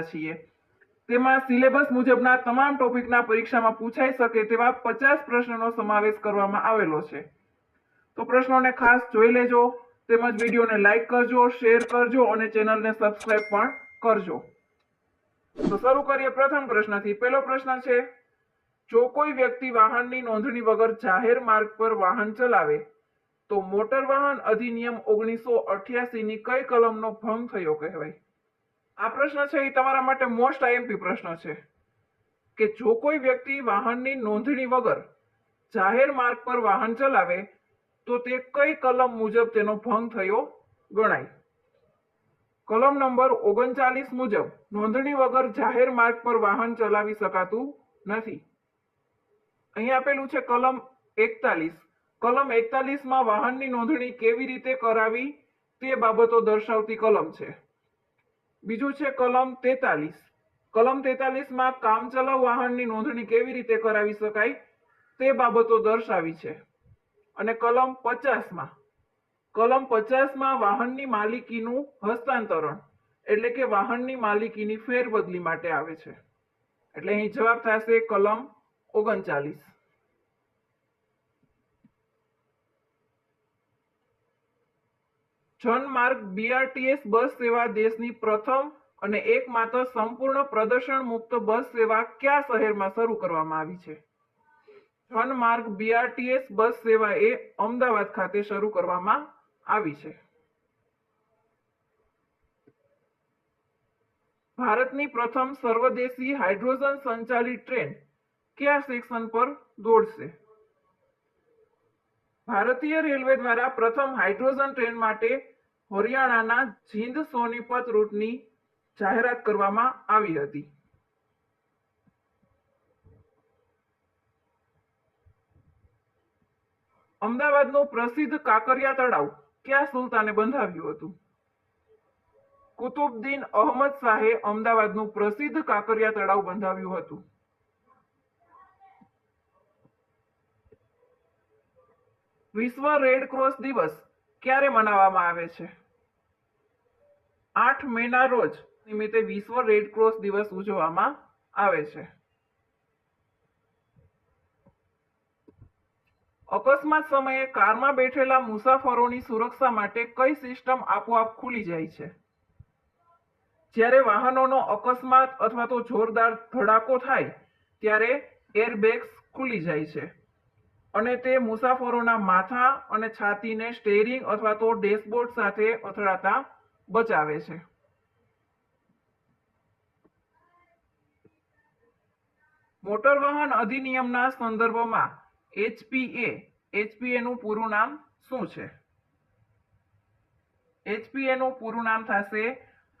છીએ તેમાં સિલેબસ મુજબના તમામ ટોપિકના પરીક્ષામાં પૂછાઈ શકે તેવા 50 પ્રશ્નોનો સમાવેશ કરવામાં આવેલો છે। તો પ્રશ્નોને ખાસ જોઈ લેજો, તેમજ વિડીયોને લાઈક કરજો, શેર કરજો અને ચેનલને સબસ્ક્રાઇબ પણ કરજો। તો શરૂ કરીએ પ્રથમ પ્રશ્નથી। પહેલો પ્રશ્ન છે, જો કોઈ વ્યક્તિ વાહનની નોંધણી વગર જાહેર માર્ગ પર વાહન ચલાવે તો મોટર વાહન અધિનિયમ 1988 ની કઈ કલમનો ભંગ થયો કહેવાય? આ પ્રશ્ન છે એ તમારા માટે મોસ્ટ આઈએમપી પ્રશ્ન છે કે જો કોઈ વ્યક્તિ વાહનની નોંધણી વગર જાહેર માર્ગ પર વાહન ચલાવે તો તે કઈ કલમ મુજબ તેનો ભંગ થયો ગણાય? કલમ નંબર 39 મુજબ નોંધણી વગર જાહેર માર્ગ પર વાહન ચલાવી શકાતું નથી। અહીં આપેલું છે કલમ 41। કલમ 41 માં વાહનની નોંધણી કેવી રીતે કરાવી તે બાબતો દર્શાવતી કલમ છે। બીજું છે કલમ 43। કલમ 43 માં કામચલાઉ વાહનની નોંધણી કેવી રીતે કરાવી શકાય તે બાબતો દર્શાવી છે। અને કલમ 50 માં વાહનની માલિકીનું હસ્તાંતરણ એટલે કે વાહનની માલિકીની ફેરબદલી માટે આવે છે। એટલે અહીં જવાબ થશે કલમ 39। જનમાર્ગ બીઆરટીએસ બસ સેવા દેશની પ્રથમ અને એકમાત્ર સંપૂર્ણ પ્રદૂષણ મુક્ત બસ સેવા કયા શહેરમાં શરૂ કરવામાં આવી છે? જનમાર્ગ બીઆરટીએસ બસ સેવા એ અમદાવાદ ખાતે શરૂ કરવામાં આવી છે। ભારતની પ્રથમ સર્વદેશી હાઇડ્રોજન સંચાલિત ટ્રેન કયા સેક્શન પર દોડશે? ભારતીય રેલવે દ્વારા પ્રથમ હાઇડ્રોજન ટ્રેન માટે હરિયાણાના જીંદ સોનીપત રૂટની જાહેરાત કરવામાં આવી હતી। અમદાવાદનું પ્રસિદ્ધ કાંકરિયા તળાવ કયા સુલતાને બંધાવ્યું હતું? કુતુબુદ્દીન અહમદ શાહે અમદાવાદનું પ્રસિદ્ધ કાંકરિયા તળાવ બંધાવ્યું હતું। વિશ્વ રેડ ક્રોસ દિવસ ક્યારે મનાવવામાં આવે છે? 8 મેના રોજ નિમિત્તે વિશ્વ રેડ ક્રોસ દિવસ ઉજવવામાં આવે છે। અકસ્માત સમયે કારમાં બેઠેલા મુસાફરોની સુરક્ષા માટે કઈ સિસ્ટમ આપોઆપ ખુલી જાય છે? જ્યારે વાહનોનો અકસ્માત અથવા તો જોરદાર ધડાકો થાય ત્યારે એરબેગ્સ ખુલી જાય છે અને તે મુસાફરોના માથા અને છાતીને સ્ટીયરિંગ અથવા તો ડેશબોર્ડ સાથે અથડાતા બચાવે છે। મોટર વાહન અધિનિયમના સંદર્ભમાં એચપીએ નું પૂરું નામ શું છે? એચપીએ નું પૂરું નામ થશે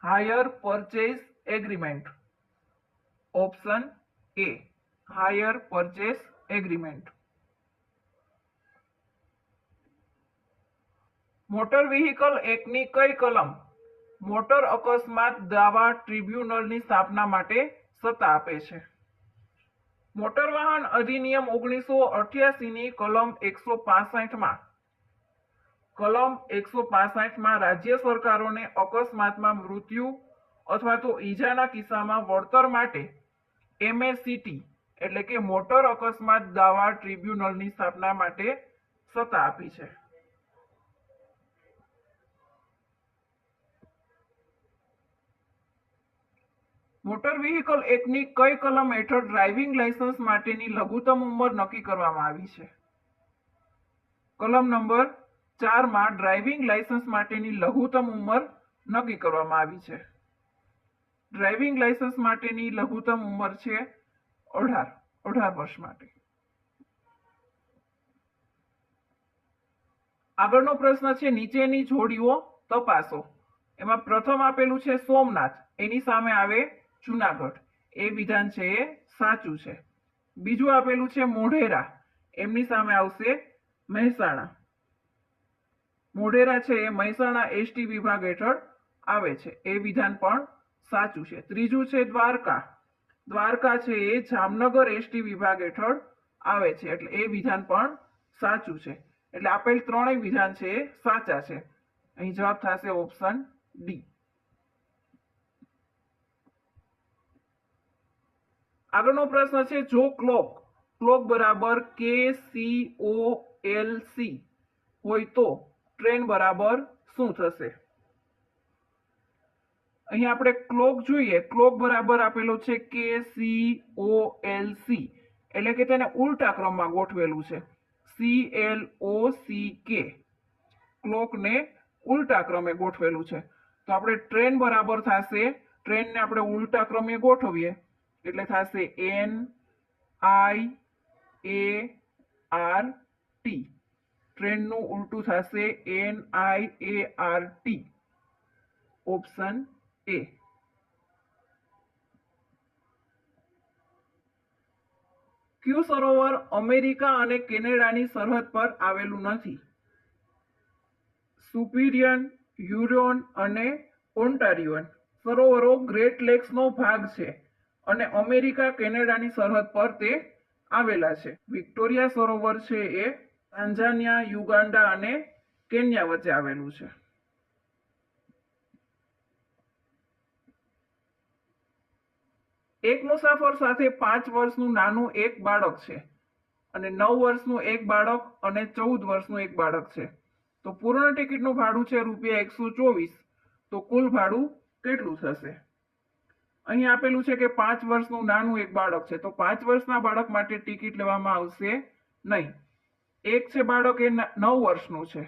hire purchase agreement. Option A hire purchase agreement. Motor vehicle એક્ટની કઈ કલમ મોટર અકસ્માત દાવા ટ્રિબ્યુનલની સ્થાપના માટે સત્તા આપે છે? મોટર વાહન અધિનિયમ 1988 ની કલમ 165 માં રાજ્ય સરકારોને અકસ્માતમાં મૃત્યુ અથવા તો ઈજાના કિસ્સામાં વળતર માટે એમએસીટી એટલે કે મોટર અકસ્માત દાવા ટ્રિબ્યુનલની સ્થાપના માટે સત્તા આપી છે। મોટર વ્હીકલ એક્ટની કઈ કલમ હેઠળ ડ્રાઇવિંગ લાયસન્સ માટેની લઘુત્તમ ઉંમર નક્કી કરવામાં આવી છે? કલમ નંબર 4 માં ડ્રાઇવિંગ લાયસન્સ માટેની લઘુત્તમ ઉંમર નક્કી કરવામાં આવી છે। ડ્રાઇવિંગ લાયસન્સ માટેની લઘુત્તમ ઉંમર છે 18 વર્ષ માટે। આગળનો પ્રશ્ન છે, નીચેની જોડીઓ તપાસો। એમાં પ્રથમ આપેલું છે સોમનાથ, એની સામે આવે જુનાગઢ, એ વિધાન છે એ સાચું છે। બીજું આપેલું છે મોઢેરા, એમની સામે આવશે મહેસાણા। મોઢેરા છે એ મહેસાણા એસટી વિભાગ હેઠળ આવે છે, એ વિધાન પણ સાચું છે। ત્રીજું છે દ્વારકા, દ્વારકા છે એ જામનગર એસટી વિભાગ હેઠળ આવે છે, એટલે એ વિધાન પણ સાચું છે। એટલે આપેલ ત્રણેય વિધાન છે એ સાચા છે। અહીં જવાબ થશે ઓપ્શન ડી। આગળનો પ્રશ્ન છે, જો ક્લોક બરાબર KCOLC હોય તો ટ્રેન બરાબર શું થશે? અહીં આપણે ક્લોક જોઈએ, ક્લોક બરાબર આપેલો છે KCOLC, એટલે કે તેને ઉલટા ક્રમમાં ગોઠવેલું છે. CLOCK, ક્લોકને ઉલટા ક્રમે ગોઠવેલું છે. તો આપણે ટ્રેન બરાબર થશે, ટ્રેનને આપણે ઉલટા ક્રમે ગોઠવીએ એટલે થશે NIART. ટ્રેનનું ઉલટું થશે NIART. Option A. Q Sarovar America અને કેનેડાની સરહદ પર આવેલું નથી? સુપિરિયન, હ્યુરોન અને ઓન્ટારિયોન સરોવરો ગ્રેટ લેક્સનો ભાગ છે અને અમેરિકા કેનેડાની સરહદ પર તે આવેલા છે. વિક્ટોરિયા સરોવર છે એ તાંઝાનિયા, યુગાન્ડા અને કેન્યા વચ્ચે આવેલું છે. એક મુસાફર સાથે 5 વર્ષનું નાનું એક બાળક છે અને 9 વર્ષનું એક બાળક અને 14 વર્ષનું એક બાળક છે. તો પૂર્ણ ટિકિટનું ભાડું છે ₹124. તો કુલ ભાડું કેટલું થશે? અહીં આપેલું છે કે 5 વર્ષનું નાનું એક બાળક છે, તો 5 વર્ષના બાળક માટે ટિકિટ લેવામાં આવશે નહીં. એક છે બાળક એ 9 વર્ષનું છે,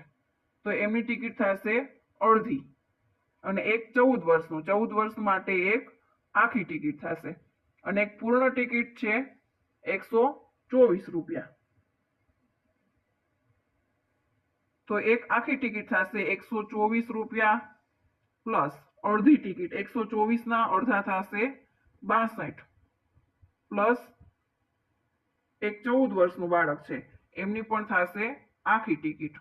તો એમની ટિકિટ થશે અડધી. અને એક 14 વર્ષ માટે એક આખી ટિકિટ થશે. અને એક પૂર્ણ ટિકિટ છે ₹124. તો એક આખી ટિકિટ થશે ₹124 પ્લસ અડધી ટિકિટ 124 ના અડધા થશે 62 પ્લસ એક 14 વર્ષનું બાળક છે એમની પણ થશે આખી ટિકિટ,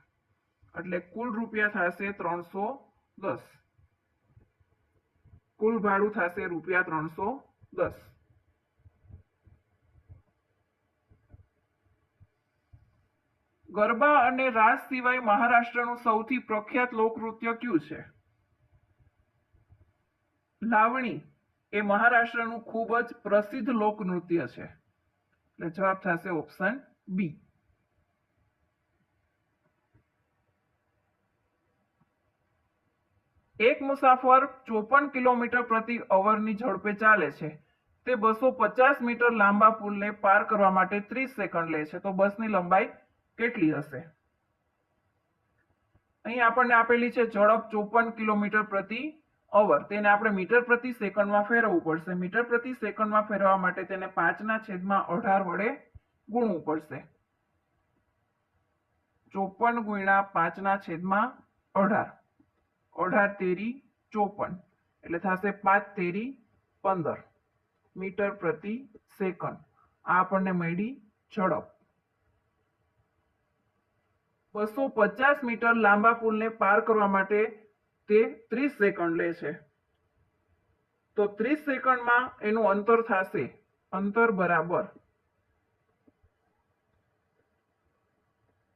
એટલે કુલ રૂપિયા થશે 310. કુલ ભાડું થશે ₹310. ગરબા અને રાસ સિવાય મહારાષ્ટ્રનું સૌથી પ્રખ્યાત લોકનૃત્ય કયું છે? લાવણી એ મહારાષ્ટ્રનું ખૂબ જ પ્રસિદ્ધ લોકનૃત્ય છે, એટલે જવાબ થશે ઓપ્શન બી. એક મુસાફર 54 કિલોમીટર પ્રતિ અવરની ઝડપે ચાલે છે. તે 250 મીટર લાંબા પુલને પાર કરવા માટે 30 સેકન્ડ લે છે. તો બસની લંબાઈ કેટલી હશે? અહીં આપણને આપેલી છે ઝડપ 54 કિલોમીટર પ્રતિ અવર. તેને આપણે મીટર પ્રતિ સેકન્ડમાં ફેરવવું પડશે. મીટર પ્રતિ સેકન્ડમાં ફેરવવા માટે તેને 5/18 વડે ગુણવું પડશે. 54 × 5/18, 18 તેરી 54, એટલે થશે 5 તેરી 15 મીટર પ્રતિ સેકન્ડ. આ આપણને મળી ઝડપ. 250 મીટર લાંબા પુલને પાર કરવા માટે તે 30 સેકન્ડ લે છે. તો 30 સેકન્ડમાં એનું અંતર થશે, અંતર બરાબર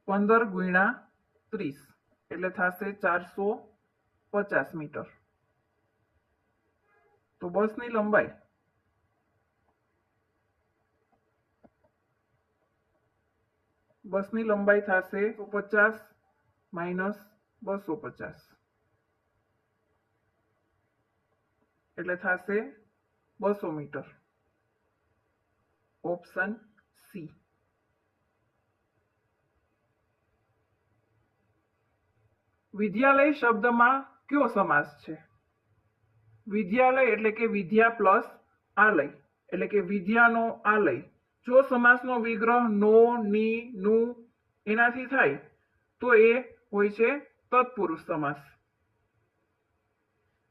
15 × 30, એટલે થશે 450 મીટર. તો બસની લંબાઈ થશે 150 - 250, એટલે થશે 200 મીટર. Option C. વિદ્યાલય શબ્દમાં કયો સમાસ છે? વિદ્યાલય એટલે કે વિદ્યા પ્લસ આલય, એટલે કે વિદ્યાનો આલય. જો સમાસનો વિગ્રહ નો, ની, નું એનાથી થાય તો એ હોય છે તત્પુરુષ સમાસ.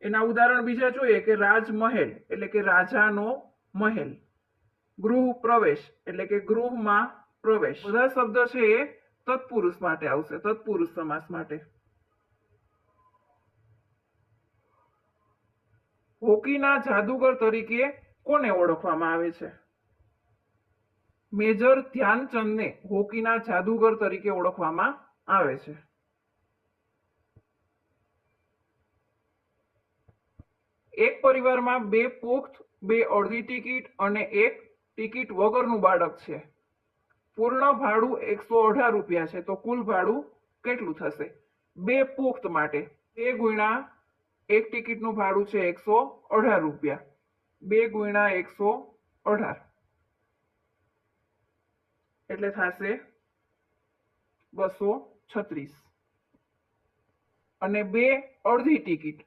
એના ઉદાહરણ બીજા જોઈએ કે રાજમહેલ એટલે કે રાજાનો મહેલ, ગૃહ પ્રવેશ એટલે કે ગૃહમાં પ્રવેશ. બધા શબ્દ છે એ તત્પુરુષ માટે આવશે, તત્પુરુષ સમાસ માટે. હોકીના જાદુગર તરીકે કોને ઓળખવામાં આવે છે? મેજર ધ્યાનચંદને હોકીના જાદુગર તરીકે ઓળખવામાં આવે છે. એક પરિવારમાં 2 પુખ્ત, 2 અડધી ટિકિટ અને 1 ટિકિટ વગરનું બાળક છે. પૂર્ણ ભાડું 118 રૂપિયા છે, તો કુલ ભાડું કેટલું થશે? 2 પુખ્ત માટે 2 ગુણ્યા 1 ટિકિટનું ભાડું છે 118 રૂપિયા, 2 ગુણ્યા 118 એટલે થશે 236. અને 2 અડધી ટિકિટ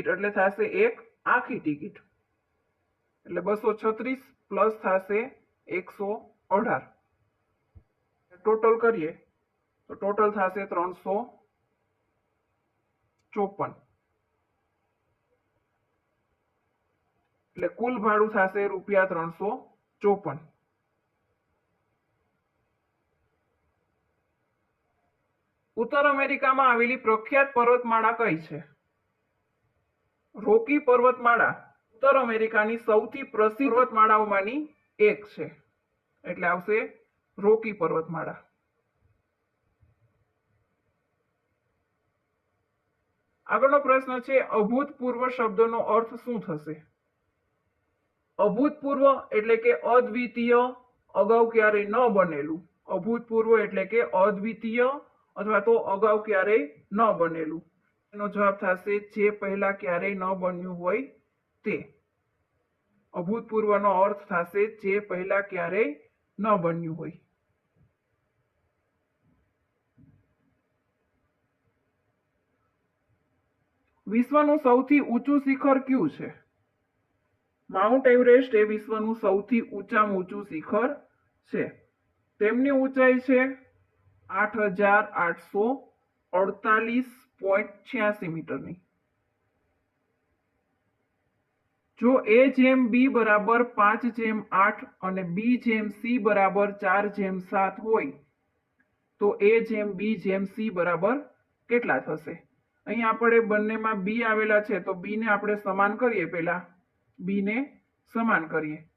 એટલે થશે 1 આખી ટિકિટ, એટલે 236 પ્લસ થશે 118. ટોટલ કરીએ તો ટોટલ થશે 354. એટલે કુલ ભાડું થશે રૂપિયા 354. ઉત્તર અમેરિકામાં આવેલી પ્રખ્યાત પર્વતમાળા કઈ છે? રોકી પર્વતમાળા ઉત્તર અમેરિકાની સૌથી પ્રસિદ્ધ પર્વતમાળાઓમાંની એક છે, એટલે આવશે રોકી પર્વતમાળા. આગળનો પ્રશ્ન છે, અભૂતપૂર્વ શબ્દનો અર્થ શું થશે? અભૂતપૂર્વ એટલે કે અદ્વિતીય, અગાઉ ક્યારેય ન બનેલું. અભૂતપૂર્વ એટલે કે અદ્વિતીય અથવા તો અગાઉ ક્યારેય ન બનેલું. એનો જવાબ થશે જે પહેલા ક્યારેય ન બન્યું હોય તે. અભૂતપૂર્વનો અર્થ થશે જે પહેલા ક્યારેય ન બન્યું હોય. વિશ્વનું સૌથી ઊંચું શિખર કયું છે? માઉન્ટ એવરેસ્ટ એ વિશ્વનું સૌથી ઊંચામાં ઊંચું શિખર છે. તેમની ઊંચાઈ છે 8,848.86 મીટરની. જો A/B બરાબર 5/8 અને B/C બરાબર 4/7 હોય તો A/B/C બરાબર કેટલા થશે? અહીં આપણે બંનેમાં B આવેલા છે તો B ને આપણે સમાન કરીએ. પહેલા B ને સમાન કરીએ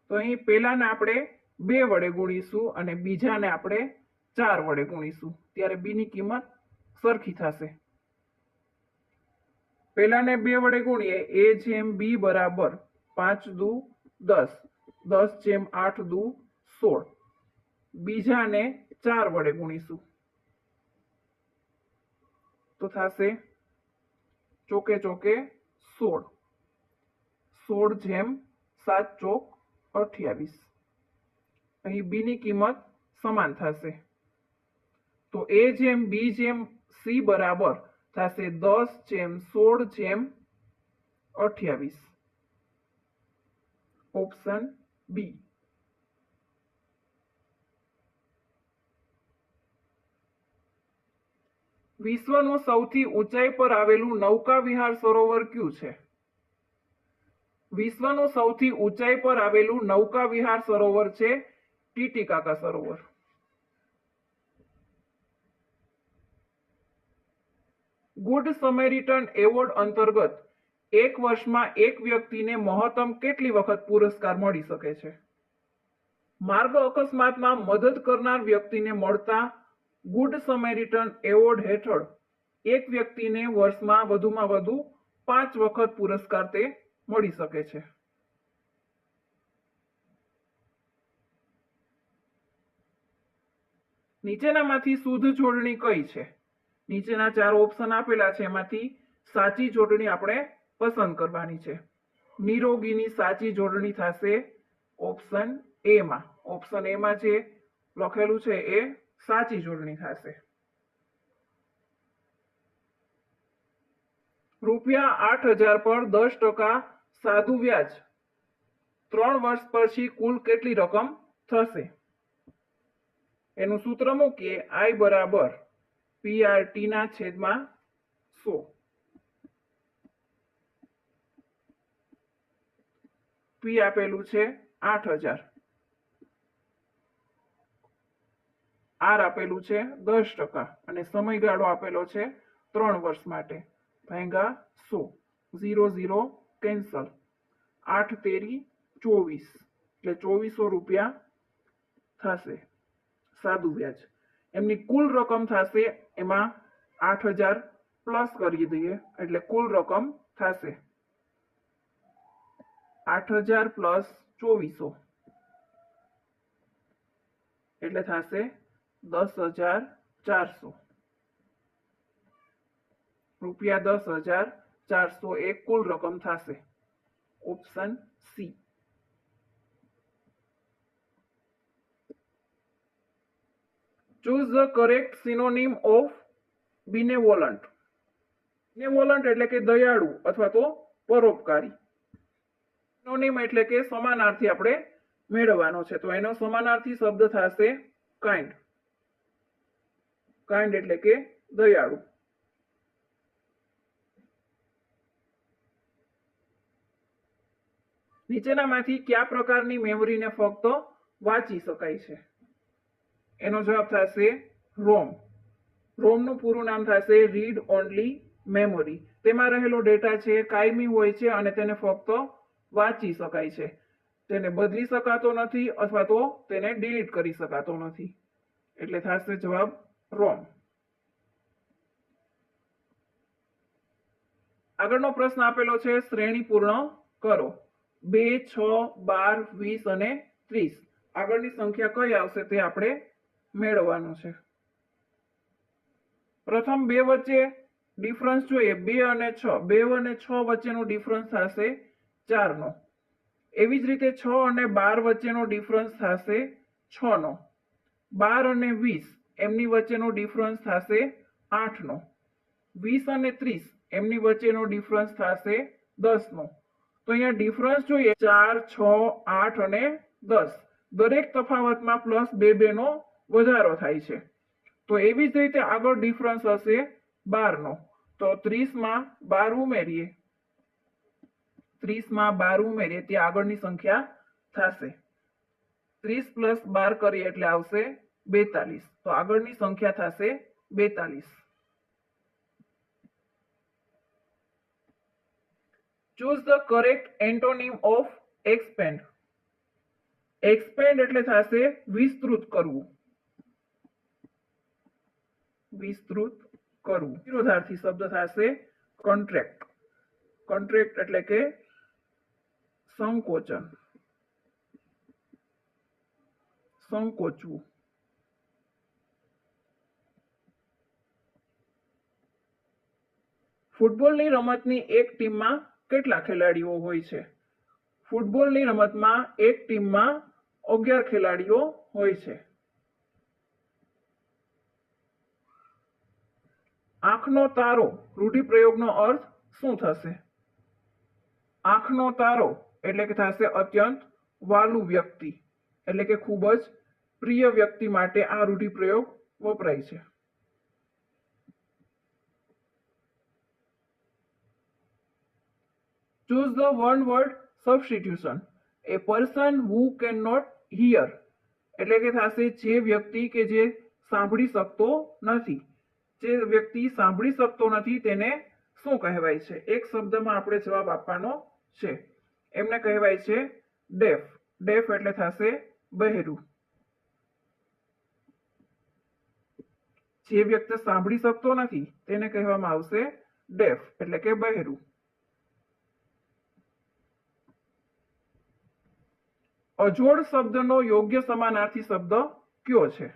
તો અહીં પહેલાને આપણે 2 વડે ગુણીશું અને બીજાને આપણે 4 વડે ગુણીશું, ત્યારે B ની કિંમત સરખી થશે. પહેલાને 2 વડે ગુણીએ A/B બરાબર 5 દુ 10, 10/8 દુ 16. બીજાને 4 વડે ગુણીશું તો થશે ચોકે ચોકે 16, 16/7 ચોક 28. અહીં B ની કિંમત સમાન થશે તો A/B/C બરાબર થશે 10/16/28. Option B. વિશ્વનું સૌથી ઊંચાઈ પર આવેલું નૌકા વિહાર સરોવર કયું છે? વિશ્વનું સૌથી ઊંચાઈ પર આવેલું નૌકા વિહાર સરોવર છે ટીટીકાકા સરોવર. ગુડ સમરીટન એવોર્ડ અંતર્ગત એક વર્ષમાં એક વ્યક્તિને મહત્તમ કેટલી વખત પુરસ્કાર મળી શકે છે? માર્ગ અકસ્માતમાં મદદ કરનાર વ્યક્તિને મળતા ગુડ સમરીટન એવોર્ડ હેઠળ એક વ્યક્તિને વર્ષમાં વધુમાં વધુ 5 વખત પુરસ્કાર તે મળી શકે છે. નીચેનામાંથી શુદ્ધ જોડણી કઈ છે? નીચેના 4 ઓપ્શન આપેલા છે, એમાંથી સાચી જોડણી આપણે પસંદ કરવાની છે. નિરોગીની સાચી જોડણી થશે ઓપ્શન એ માં. ઓપ્શન એ માં જે લખેલું છે એ સાચી જોડણી થશે. રૂપિયા 8,000 પર 10% સાદુ વ્યાજ 3 વર્ષ પછી કુલ કેટલી રકમ થશે? એનું સૂત્ર મૂકીએ. I બરાબર PRT ના છેદમાં 100. P આપેલું છે 8,000, R આપેલું છે 10% અને સમયગાળો આપેલો છે 3 વર્ષ માટે. ભાગ્યા 100, 0 0 કેન્સલ, 8 તેરી 24 એટલે 2400 રૂપિયા થશે સાદું વ્યાજ. એમની કુલ રકમ થશે, એમાં 8,000 પ્લસ કરી દઈએ એટલે કુલ રકમ થશે 8,000 પ્લસ 2400 એટલે થશે 10,400 રૂપિયા 10,400 એ કુલ રકમ થશે. Option C. Choose the correct synonym of benevolent. benevolent એટલે કે દયાળુ અથવા તો પરોપકારી. સિનોનિમ એટલે કે સમાનાર્થી આપણે મેળવવાનો છે, તો એનો સમાનાર્થી શબ્દ થશે કાઇન્ડ. કાઇન્ડ એટલે કે દયાળુ. નીચેનામાંથી કયા પ્રકારની મેમરીને ફક્ત વાંચી શકાય છે? એનો જવાબ થશે રોમ. રોમનું પૂરું નામ થશે રીડ ઓનલી મેમરી. તેમાં રહેલો ડેટા છે કાયમી હોય છે અને તેને ફક્ત વાંચી શકાય છે, તેને બદલી શકાતો નથી અથવા તો તેને ડિલીટ કરી શકાતો નથી, એટલે થશે જવાબ રોમ. આગળનો પ્રશ્ન આપેલો છે શ્રેણી પૂર્ણ કરો. 2, 6, 12, 20 અને 30 આગળની સંખ્યા કઈ આવશે તે આપણે મેળવવાનું છે. પ્રથમ 2 વચ્ચે ડિફરન્સ જોઈએ. 2 અને 6, 2 અને 6 વચ્ચેનો ડિફરન્સ થશે 4 નો. એવી જ રીતે 6 અને 12 વચ્ચેનો ડિફરન્સ થશે 6 નો. 12 અને 20 એમની વચ્ચેનો ડિફરન્સ થશે 8 નો. 20 અને 30 એમની વચ્ચેનો ડિફરન્સ થશે 10 નો. તો અહીંયા ડિફરન્સ જોઈએ 4, 6, 8 અને 10. દરેક તફાવતમાં +2 નો વધારો થાય છે. તો એવી જ રીતે આગળ ડિફરન્સ હશે 12 નો. તો 30 માં 12 ઉમેરીએ, 30 માં 12 ઉમેરીએ ત્યાં આગળની સંખ્યા થશે 30 + 12 કરીએ એટલે આવશે 42. તો આગળની સંખ્યા થશે 42. Choose the correct antonym of expand. Expand એટલે થશે વિસ્તૃત કરવું. વિસ્તૃત કરવું. વિરોધાર્થી શબ્દ થશે કોન્ટ્રેક્ટ. કોન્ટ્રેક્ટ એટલે કે સંકોચન, સંકોચવું. ફૂટબોલની રમતની એક ટીમમાં કેટલા ખેલાડીઓ હોય છે? ફૂટબોલની રમતમાં એક ટીમમાં 11 ખેલાડીઓ હોય છે. આંખનો તારો રૂઢિપ્રયોગનો અર્થ શું થશે? આંખનો તારો એટલે કે થશે અત્યંત વાલું વ્યક્તિ, એટલે કે ખૂબ જ પ્રિય વ્યક્તિ માટે આ રૂઢિપ્રયોગ વપરાય છે. Choose the one word substitution. A person who cannot hear એટલે કે થશે જે વ્યક્તિ કે જે સાંભળી શકતો નથી. જે વ્યક્તિ સાંભળી શકતો નથી તેને શું કહેવાય છે? એક શબ્દમાં આપણે જવાબ આપવાનો છે. એમને કહેવાય છે ડેફ. ડેફ એટલે થશે બહેરું. જે વ્યક્તિ સાંભળી શકતો નથી તેને કહેવામાં આવશે ડેફ એટલે કે બહેરું. અજોડ શબ્દનો યોગ્ય સમાનાર્થી શબ્દ કયો છે?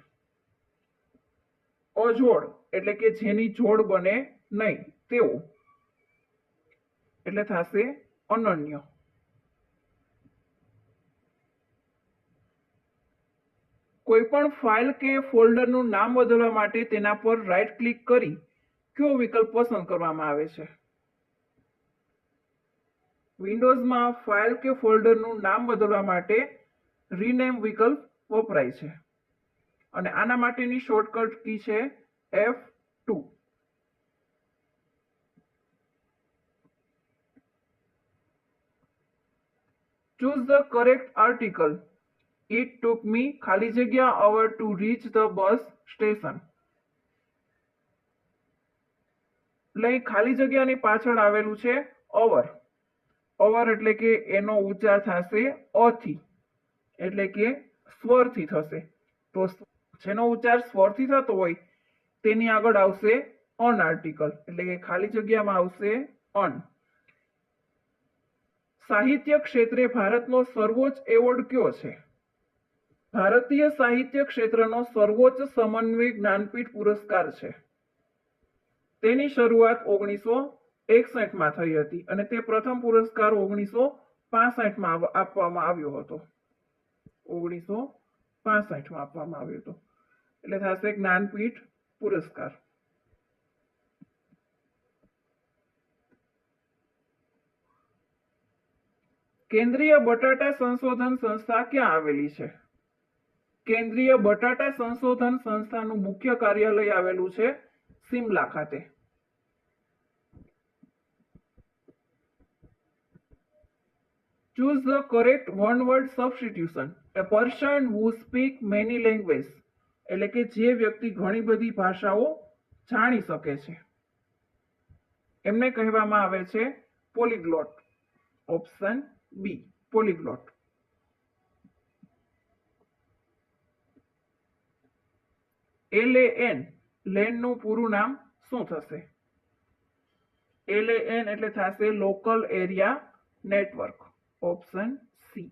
અજોડ એટલે કે જેની જોડ બને નહીં તેવો, એટલે થશે અનન્ય. કોઈ પણ ફાઇલ કે ફોલ્ડરનું નામ બદલવા માટે તેના પર રાઈટ ક્લિક કરી કયો વિકલ્પ પસંદ કરવામાં આવે છે? વિન્ડોઝમાં ફાઇલ કે ફોલ્ડરનું નામ બદલવા માટે રીનેમ વિકલ્પ વપરાય છે અને આના માટેની શોર્ટકટ કી છે F2. Choose the correct article. It took me ખાલી જગ્યા hour to reach the bus station. લઈ ખાલી જગ્યાની પાછળ આવેલું છે over. over એટલે કે એનો ઉચ્ચાર થશે અ થી, એટલે કે સ્વરથી થશે. તો જેનો ઉચ્ચાર સ્વરથી થતો હોય તેની આગળ આવશે અન આર્ટિકલ, એટલે કે ખાલી જગ્યામાં આવશે અન. સાહિત્ય ક્ષેત્રે ભારતનો સર્વોચ્ચ એવોર્ડ કયો છે? ભારતીય સાહિત્ય ક્ષેત્રનો સર્વોચ્ચ સમન્વય જ્ઞાનપીઠ પુરસ્કાર છે. તેની શરૂઆત 1961માં થઈ હતી અને તે પ્રથમ પુરસ્કાર 1965માં આપવામાં આવ્યો હતો. 1965માં આપવામાં આવ્યો હતો. એટલે થશે જ્ઞાનપીઠ પુરસ્કાર. કેન્દ્રીય બટાટા સંશોધન સંસ્થા ક્યાં આવેલી છે? કેન્દ્રીય બટાટા સંશોધન સંસ્થાનું મુખ્ય કાર્યાલય આવેલું છે સિમલા ખાતે. Choose the correct one-word substitution. A person who speak many languages. એટલે કે જે વ્યક્તિ ઘણી બધી ભાષાઓ જાણી શકે છે એમને કહેવામાં આવે છે polyglot. Option B, polyglot. LAN, LAN નું પૂરું નામ શું થશે? LAN એટલે થશે local area network. Option C.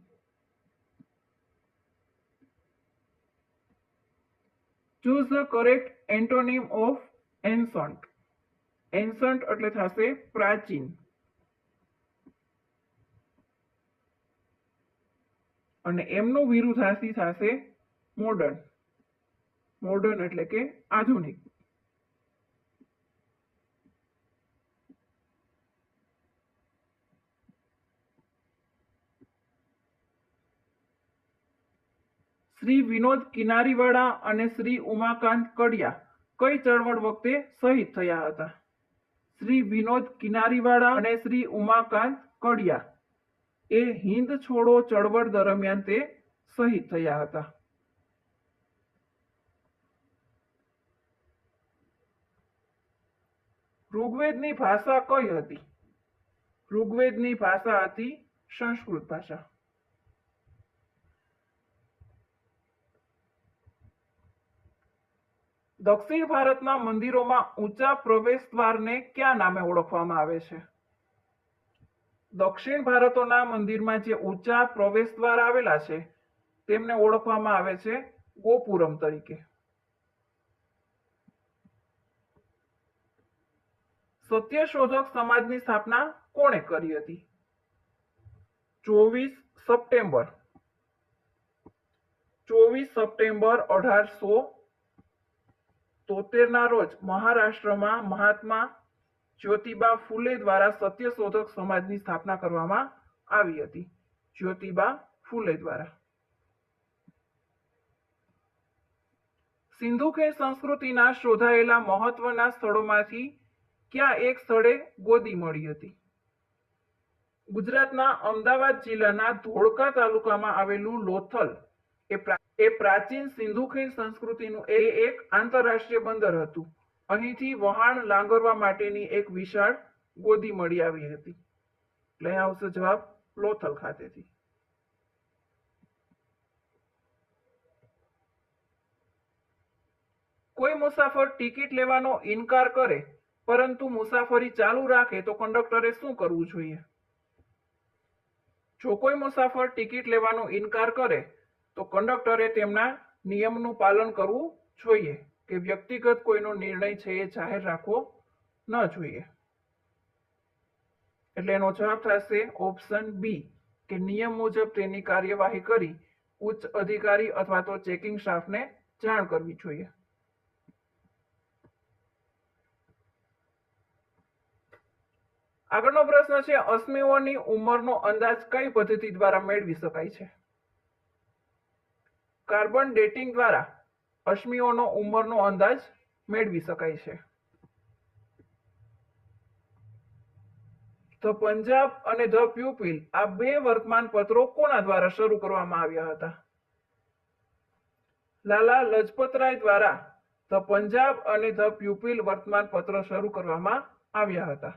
Choose the correct antonym of ancient. Ancient એટલે થશે પ્રાચીન અને એમનું વિરુદ્ધાર્થી થશે મોડર્ન. મોડર્ન એટલે કે આધુનિક. શ્રી વિનોદ કિનારીવાળા અને શ્રી ઉમાકાંત કડિયા કઈ ચળવળ વખતે શહીદ થયા હતા? શ્રી વિનોદ કિનારીવાળા અને શ્રી ઉમાકાંત કડિયા એ હિંદ છોડો ચળવળ દરમિયાન તે શહીદ થયા હતા. ઋગ્વેદની ભાષા કઈ હતી? ઋગ્વેદની ભાષા હતી સંસ્કૃત ભાષા. દક્ષિણ ભારતના મંદિરોમાં ઊંચા પ્રવેશ દ્વારને કયા નામે ઓળખવામાં આવે છે? દક્ષિણ ભારતના મંદિરમાં જે ઊંચા પ્રવેશ દ્વાર આવેલા છે તેમને ઓળખવામાં આવે છે ગોપુરમ તરીકે. સત્યશોધક સમાજની સ્થાપના કોણે કરી હતી? 24 સપ્ટેમ્બર 1873 ના રોજ મહારાષ્ટ્રમાં મહાત્મા જ્યોતિબા ફૂલે દ્વારા સત્યશોધક સમાજની સ્થાપના કરવામાં આવી હતી. જ્યોતિબા ફૂલે દ્વારા. સિંધુ ખીણ સંસ્કૃતિના શોધાયેલા મહત્વના સ્થળોમાંથી ક્યાં એક સ્થળે ગોદી મળી હતી? ગુજરાતના અમદાવાદ જિલ્લાના ધોળકા તાલુકામાં આવેલું લોથલ એ પ્રાચીન સિંધુ ખીણ સંસ્કૃતિનું એક આંતરરાષ્ટ્રીય બંદર હતું. અહીંથી વહાણ લાંગરવા માટેની એક વિશાળ ગોદી મળી આવી હતી. એટલે આવશે જવાબ લોથલ ખાતેથી. કોઈ મુસાફર ટિકિટ લેવાનો ઇનકાર કરે પરંતુ મુસાફરી ચાલુ રાખે તો કંડક્ટરે શું કરવું જોઈએ? જો કોઈ મુસાફર ટિકિટ લેવાનો ઇનકાર કરે તો કંડક્ટરે તેમના નિયમનું પાલન કરવું જોઈએ કે વ્યક્તિગત કોઈનો નિર્ણય છે એ જાહેર રાખવો ન જોઈએ. એટલે એનો જવાબ થશે ઓપ્શન બી કે નિયમ મુજબ તેની કાર્યવાહી કરી ઉચ્ચ અધિકારી અથવા તો ચેકિંગ સ્ટાફને જાણ કરવી જોઈએ. આગળનો પ્રશ્ન છે અશ્મિઓની ઉંમરનો અંદાજ કઈ પદ્ધતિ દ્વારા મેળવી શકાય છે? કાર્બન ડેટિંગ દ્વારા અશ્મિઓનો ઉંમરનો અંદાજ મેળવી શકાય છે. ધ પંજાબ અને ધ પ્યુપિલ આ બે વર્તમાનપત્રો કોના દ્વારા શરૂ કરવામાં આવ્યા હતા? લાલા લજપતરાય દ્વારા ધ પંજાબ અને ધ પ્યુપિલ વર્તમાનપત્ર શરૂ કરવામાં આવ્યા હતા.